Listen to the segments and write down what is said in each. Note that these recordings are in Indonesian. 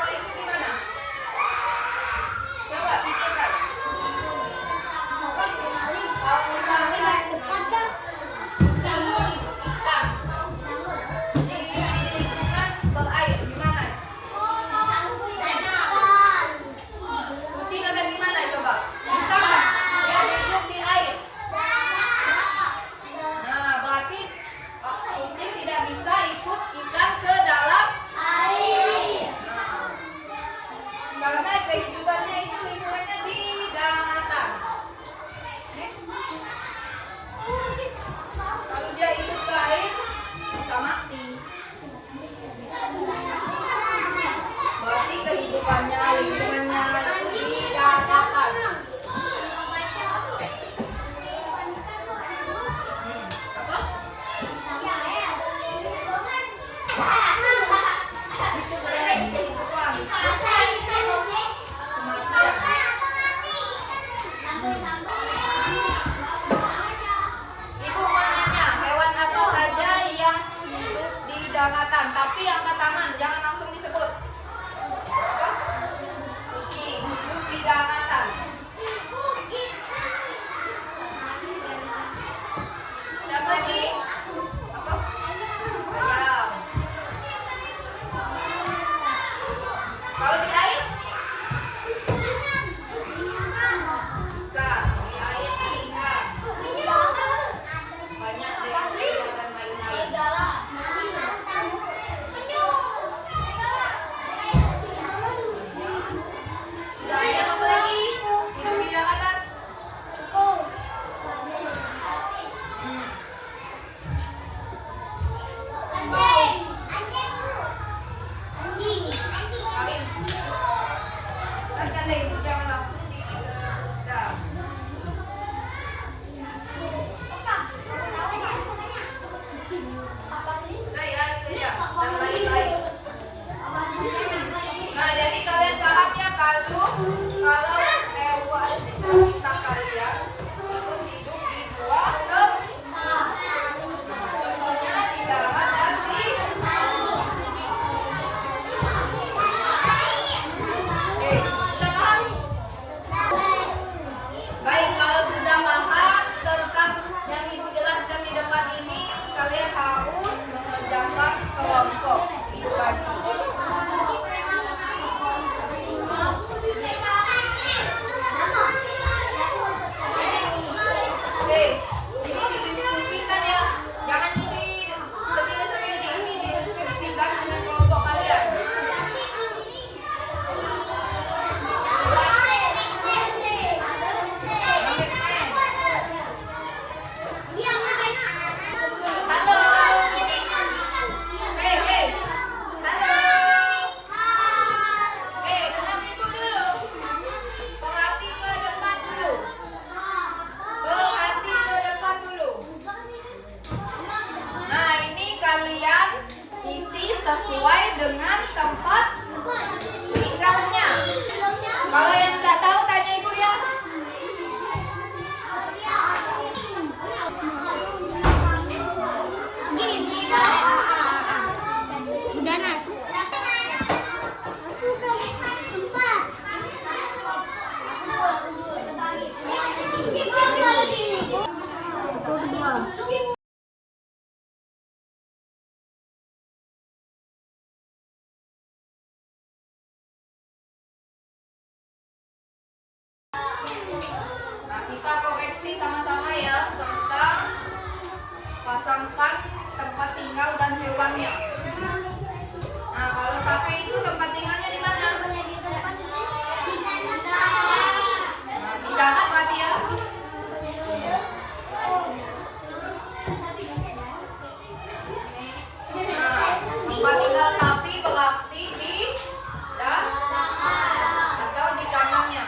itu di mana? Coba pikirkan. Kalau misalkan kucing itu ikan di lingkungan berair, gimana? Kucing ada di mana coba? Bisa nggak dia hidup di air? Nah, berarti kucing tidak bisa ikut ikan ke dalam air. Karena kehidupannya itu lingkungannya di daratan. Kalau dia ikut ke air bisa mati. Berarti kehidupannya lingkungannya itu di daratan. Apa? Itu berarti kehidupan. Ibu mau nanya, hewan apa saja yang hidup di daratan? Tapi angkat tangan, jangan langsung disebut. Apa? Kucing hidup di daratan. Siapa lagi? Apa? Ayam. Kalau di air? Ikan. Di air ikan. Banyak deh ikan dan lain-lain. Udah ayam apa lagi? Hidup di daratan? Kalian kan deh, jangan langsung di dah. Udah ya, itu ya. Dan lain-lain. Nah, jadi kalian paham ya kalau hewan cita kalian itu hidup di dua tempat. Contohnya di darat dan di Oke, sudah paham? Baik, kalau sudah paham tentang yang ibu jelaskan di depan ini, kalian harus mengerjakan kelompok. Bagi. Oke, ini didiskusikan ya. Jangan isi sendiri-sendiri, ini didiskusikan dengan kelompok kalian. Halo. Hei. Halo. Dengar ibu dulu. Perhati ke depan dulu. Perhati ke depan dulu. Nah, ini kalian isi sesuai dengan tempat tinggalnya. Kalau yang tidak tahu tanya ibu ya. Udah nak. Nah, kita koreksi sama-sama ya tentang pasangkan tempat tinggal dan hewannya. Nah, kalau sapi itu tempat tinggalnya di mana? Nah, di darat berarti ya. Nah, tempat tinggal sapi berarti di darat atau di kandangnya.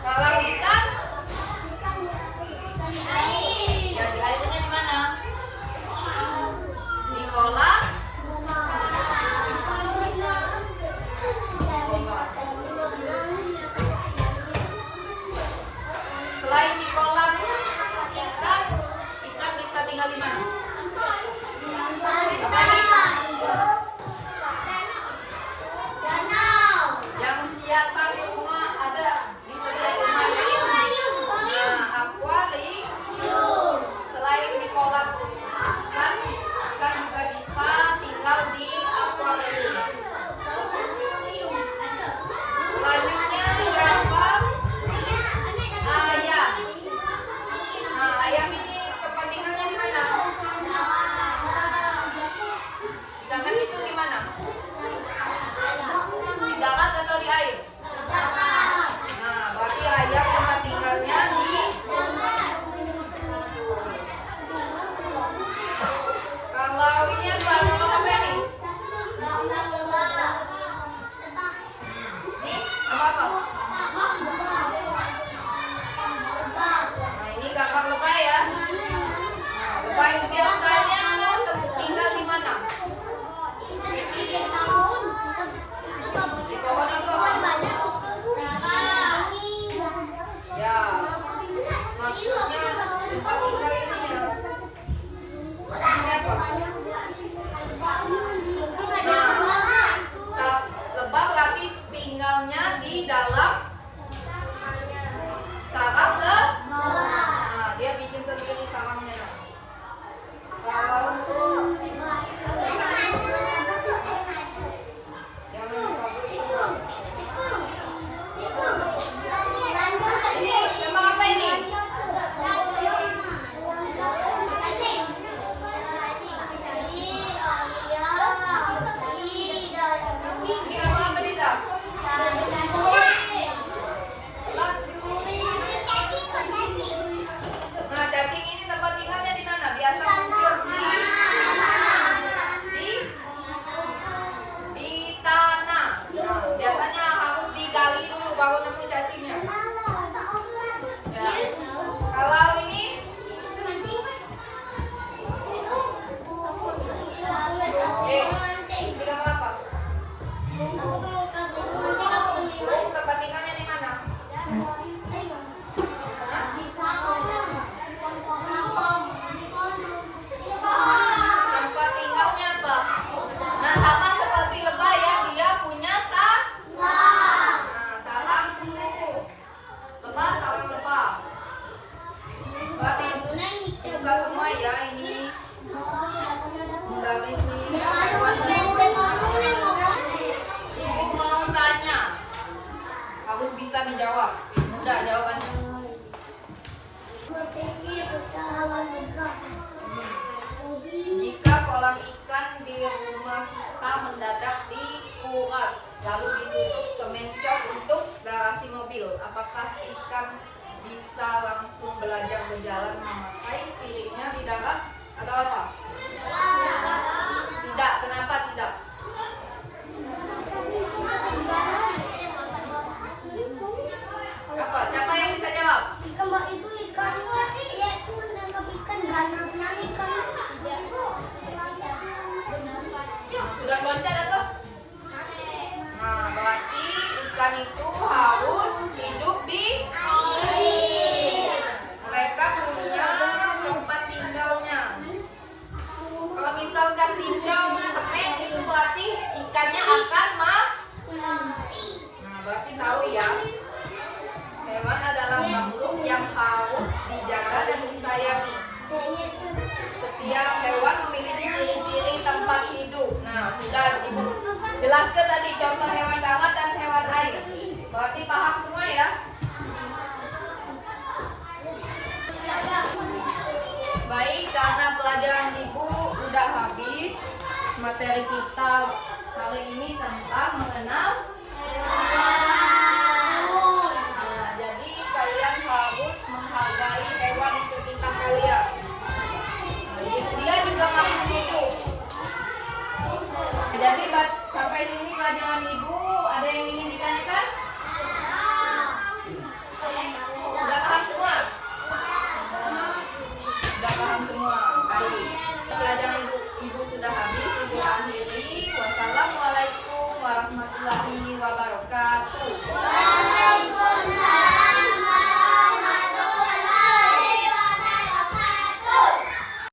Kalau ikan kolam ikan di rumah kita mendadak dikuras, lalu ditutup semen cok untuk garasi mobil. Apakah ikan bisa langsung belajar berjalan memakai siripnya di darat atau apa? Tidak. Kenapa tidak? Apa? Siapa yang bisa jawab? Ikan itu ikan dia itu menangkap ikan ganasnya ikan itu. Sudah loncat atau? Nah, berarti ikan itu harus hidup di air. Mereka punya tempat tinggalnya. Kalau misalkan tinjau semen itu berarti ikannya akan mati. Nah, berarti tahu ya. Hewan adalah makhluk yang harus dijaga dan disayangi. Setiap hewan memiliki ciri-ciri tempat hidup. Nah, sudah Ibu jelaskan tadi contoh hewan darat dan hewan air. Berarti paham semua ya? Baik, karena pelajaran Ibu udah habis, materi kita hari ini tentang mengenal